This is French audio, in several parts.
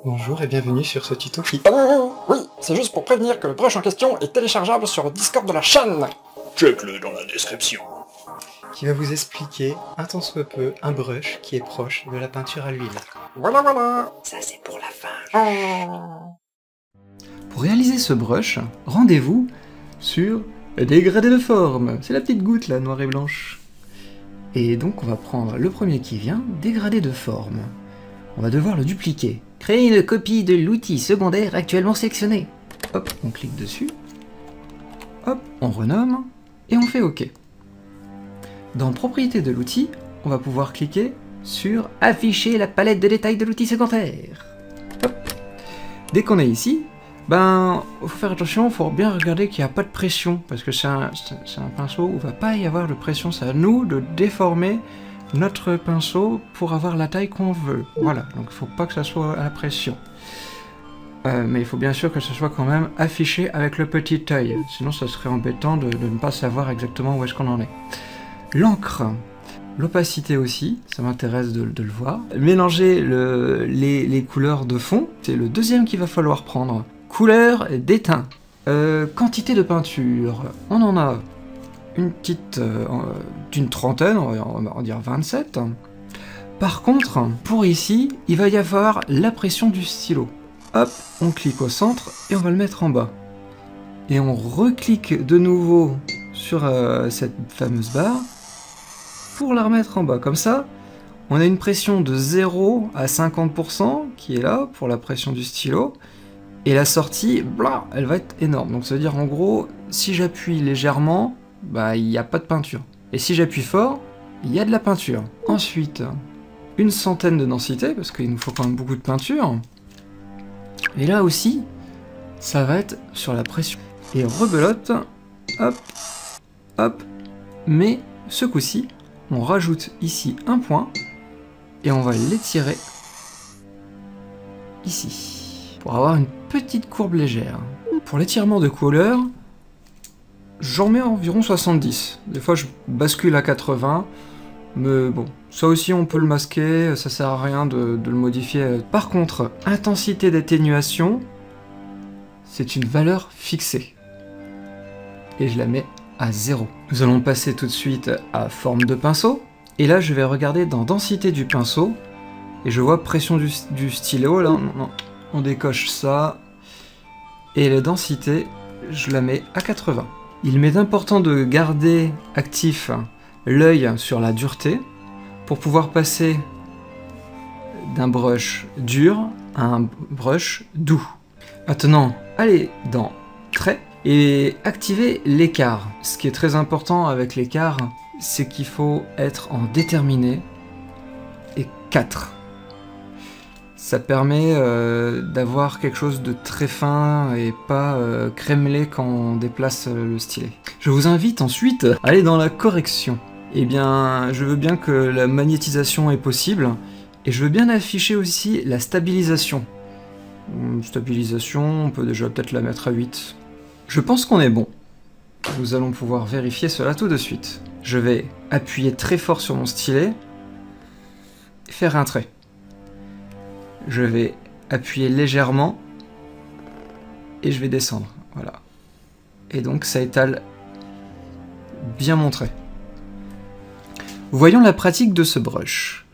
Bonjour et bienvenue sur ce tuto qui... Oui, c'est juste pour prévenir que le brush en question est téléchargeable sur le Discord de la chaîne. Check-le dans la description. qui va vous expliquer un tant soit peu un brush qui est proche de la peinture à l'huile. Voilà, voilà. Ça c'est pour la fin. Pour réaliser ce brush, rendez-vous sur dégradé de forme. C'est la petite goutte là, noire et blanche. Et donc on va prendre le premier qui vient, dégradé de forme. On va devoir le dupliquer. Créer une copie de l'outil secondaire actuellement sélectionné. Hop, on clique dessus. Hop, on renomme. Et on fait OK. Dans Propriétés de l'outil, on va pouvoir cliquer sur Afficher la palette de détails de l'outil secondaire. Hop. Dès qu'on est ici, ben, faut faire attention, faut bien regarder qu'il n'y a pas de pression, parce que c'est un pinceau où il ne va pas y avoir de pression. C'est à nous de déformer notre pinceau pour avoir la taille qu'on veut. Voilà, donc il ne faut pas que ça soit à la pression. Mais il faut bien sûr que ce soit quand même affiché avec le petit œil, sinon ça serait embêtant de ne pas savoir exactement où est-ce qu'on en est. L'encre, l'opacité aussi, ça m'intéresse de le voir. Mélanger les couleurs de fond, c'est le deuxième qu'il va falloir prendre. Couleur d'étain. Quantité de peinture, on en a une petite, d'une trentaine, on va en dire 27. Par contre, pour ici, il va y avoir la pression du stylo. Hop, on clique au centre et on va le mettre en bas. Et on reclique de nouveau sur cette fameuse barre pour la remettre en bas. Comme ça, on a une pression de 0 à 50% qui est là pour la pression du stylo. Et la sortie, blah, elle va être énorme. Donc ça veut dire en gros, si j'appuie légèrement, bah, il n'y a pas de peinture. Et si j'appuie fort, il y a de la peinture. Ensuite, une centaine de densité, parce qu'il nous faut quand même beaucoup de peinture. Et là aussi, ça va être sur la pression. Et rebelote, hop, hop. Mais ce coup-ci, on rajoute ici un point, et on va l'étirer ici, pour avoir une petite courbe légère. Pour l'étirement de couleur, j'en mets environ 70. Des fois, je bascule à 80. Mais bon, ça aussi, on peut le masquer. Ça sert à rien de le modifier. Par contre, intensité d'atténuation, c'est une valeur fixée. Et je la mets à 0. Nous allons passer tout de suite à forme de pinceau. Et là, je vais regarder dans densité du pinceau. Et je vois pression du stylo. Là, non, on décoche ça. Et la densité, je la mets à 80. Il m'est important de garder actif l'œil sur la dureté pour pouvoir passer d'un brush dur à un brush doux. Maintenant, allez dans Trait et activer l'écart. Ce qui est très important avec l'écart, c'est qu'il faut être en déterminé et 4. Ça permet d'avoir quelque chose de très fin et pas crémelé quand on déplace le stylet. Je vous invite ensuite à aller dans la correction. Eh bien, je veux bien que la magnétisation est possible et je veux bien afficher aussi la stabilisation. Stabilisation, on peut déjà peut-être la mettre à 8. Je pense qu'on est bon. Nous allons pouvoir vérifier cela tout de suite. Je vais appuyer très fort sur mon stylet et faire un trait. Je vais appuyer légèrement et je vais descendre, voilà. Et donc ça étale bien mon trait. Voyons la pratique de ce brush.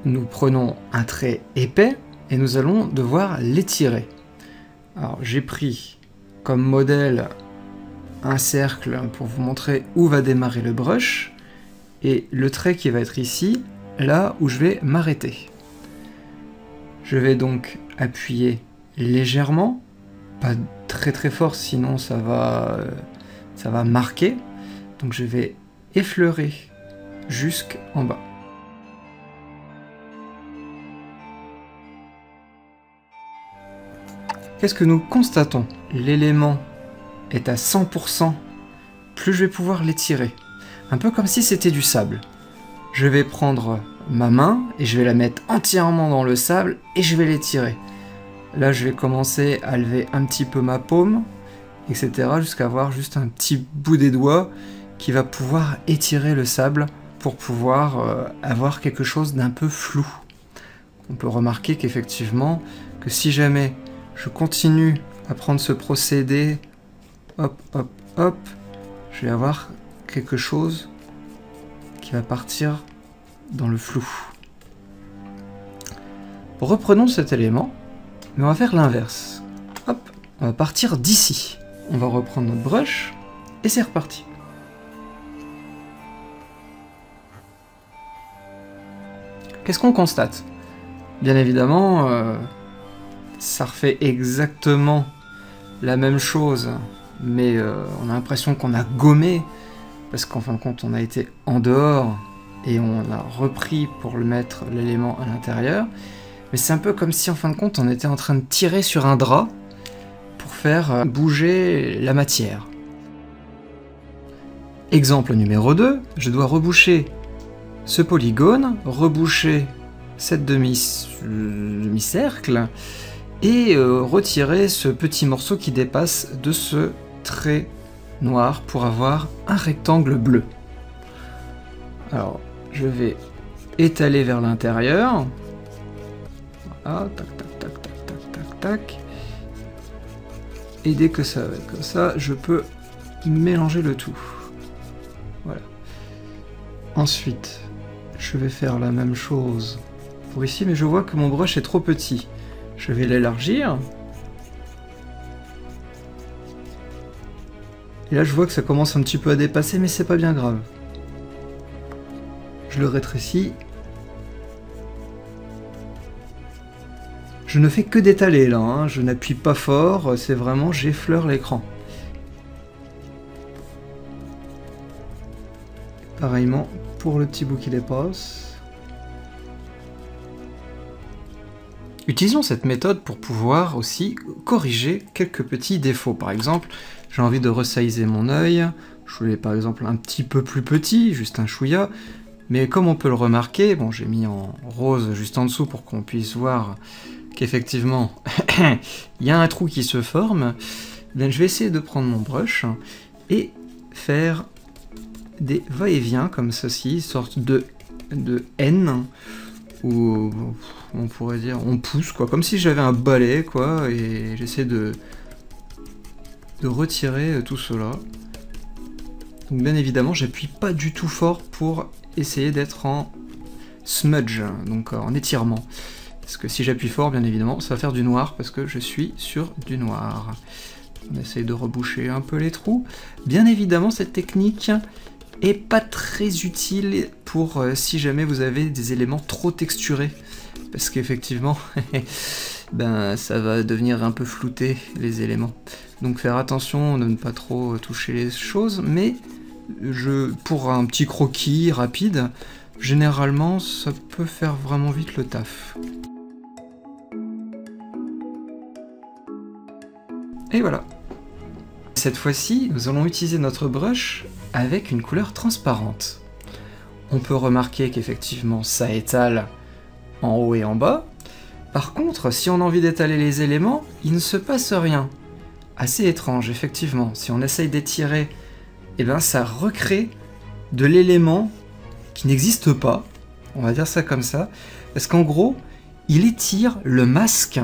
Nous prenons un trait épais et nous allons devoir l'étirer. Alors j'ai pris comme modèle un cercle pour vous montrer où va démarrer le brush et le trait qui va être ici, là où je vais m'arrêter. Je vais donc appuyer légèrement, pas très très fort sinon ça va marquer. Donc je vais effleurer jusqu'en bas. Qu'est-ce que nous constatons? L'élément est à 100%, plus je vais pouvoir l'étirer. Un peu comme si c'était du sable. Je vais prendre ma main et je vais la mettre entièrement dans le sable et je vais l'étirer. Là, je vais commencer à lever un petit peu ma paume, etc. jusqu'à avoir juste un petit bout des doigts qui va pouvoir étirer le sable pour pouvoir avoir quelque chose d'un peu flou. on peut remarquer qu'effectivement, que si jamais je continue à prendre ce procédé, hop, hop, hop, je vais avoir quelque chose qui va partir dans le flou. Reprenons cet élément, mais on va faire l'inverse. Hop, on va partir d'ici. On va reprendre notre brush, et c'est reparti. Qu'est-ce qu'on constate? Bien évidemment, ça refait exactement la même chose, mais on a l'impression qu'on a gommé, parce qu'en fin de compte, on a été en dehors, et on a repris pour le mettre l'élément à l'intérieur. Mais c'est un peu comme si, en fin de compte, on était en train de tirer sur un drap pour faire bouger la matière. Exemple numéro 2, je dois reboucher ce polygone, reboucher cette demi-cercle, et retirer ce petit morceau qui dépasse de ce trait noir pour avoir un rectangle bleu. Alors, je vais étaler vers l'intérieur. Voilà, tac, tac, tac, tac, tac, tac, tac. Et dès que ça va être comme ça, je peux mélanger le tout. Voilà. Ensuite, je vais faire la même chose pour ici, mais je vois que mon brush est trop petit. Je vais l'élargir. Et là, je vois que ça commence un petit peu à dépasser, mais c'est pas bien grave. Je le rétrécis. Je ne fais que d'étaler là, hein. Je n'appuie pas fort, c'est vraiment j'effleure l'écran. Pareillement pour le petit bout qui dépasse. Utilisons cette méthode pour pouvoir aussi corriger quelques petits défauts. Par exemple, j'ai envie de resizer mon œil, je voulais par exemple un petit peu plus petit, juste un chouïa, mais comme on peut le remarquer, bon j'ai mis en rose juste en dessous pour qu'on puisse voir qu'effectivement il y a un trou qui se forme. Bien, je vais essayer de prendre mon brush et faire des va-et-vient comme ceci, sorte de N, où on pourrait dire on pousse quoi, comme si j'avais un balai quoi, et j'essaie de retirer tout cela. Donc bien évidemment j'appuie pas du tout fort pour essayer d'être en smudge, donc en étirement. Parce que si j'appuie fort, bien évidemment, ça va faire du noir, parce que je suis sur du noir. On essaye de reboucher un peu les trous. Bien évidemment, cette technique est pas très utile pour si jamais vous avez des éléments trop texturés. Parce qu'effectivement, ben, ça va devenir un peu flouté, les éléments. Donc faire attention de ne pas trop toucher les choses, mais pour un petit croquis rapide, généralement, ça peut faire vraiment vite le taf. Et voilà. Cette fois-ci, nous allons utiliser notre brush avec une couleur transparente. On peut remarquer qu'effectivement, ça étale en haut et en bas. Par contre, si on a envie d'étaler les éléments, il ne se passe rien. Assez étrange, effectivement. Si on essaye d'étirer, eh ben, ça recrée de l'élément qui n'existe pas. On va dire ça comme ça. Parce qu'en gros, il étire le masque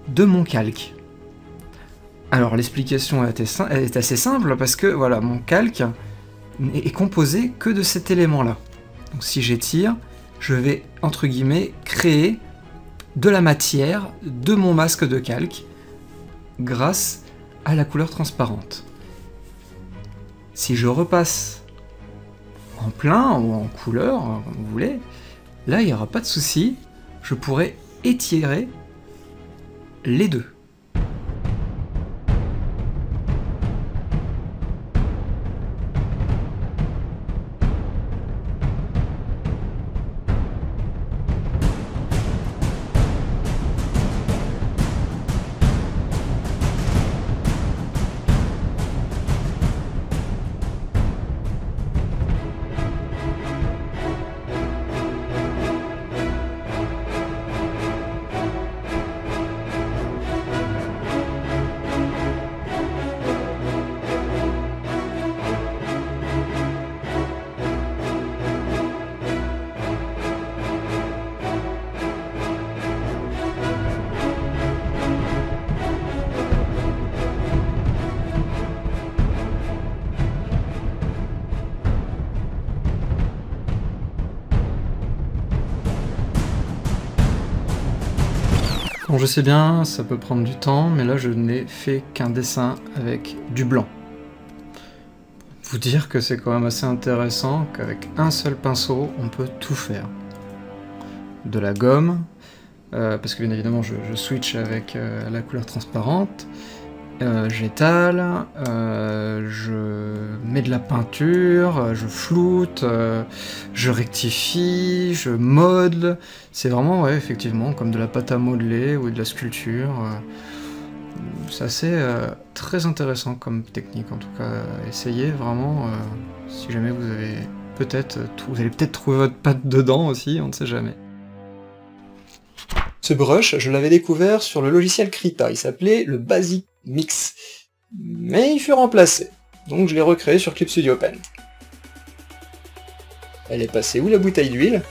de mon calque. Alors l'explication est assez simple parce que voilà, mon calque est composé que de cet élément-là. Donc si j'étire, je vais entre guillemets créer de la matière de mon masque de calque grâce à la couleur transparente. Si je repasse en plein ou en couleur, comme vous voulez, là il n'y aura pas de souci, je pourrai étirer les deux. Quand je sais bien, ça peut prendre du temps, mais là je n'ai fait qu'un dessin avec du blanc. Vous dire que c'est quand même assez intéressant qu'avec un seul pinceau, on peut tout faire. De la gomme, parce que bien évidemment je switch avec la couleur transparente, j'étale, je mets de la peinture, je floute, je rectifie, je modèle. C'est vraiment, ouais, effectivement, comme de la pâte à modeler ou de la sculpture. C'est assez très intéressant comme technique, en tout cas. Essayez vraiment, si jamais vous avez vous allez peut-être trouver votre patte dedans aussi, on ne sait jamais. Ce brush, je l'avais découvert sur le logiciel Krita, il s'appelait le Basic Mix. Mais il fut remplacé, donc je l'ai recréé sur Clip Studio Pen. Elle est passée où la bouteille d'huile?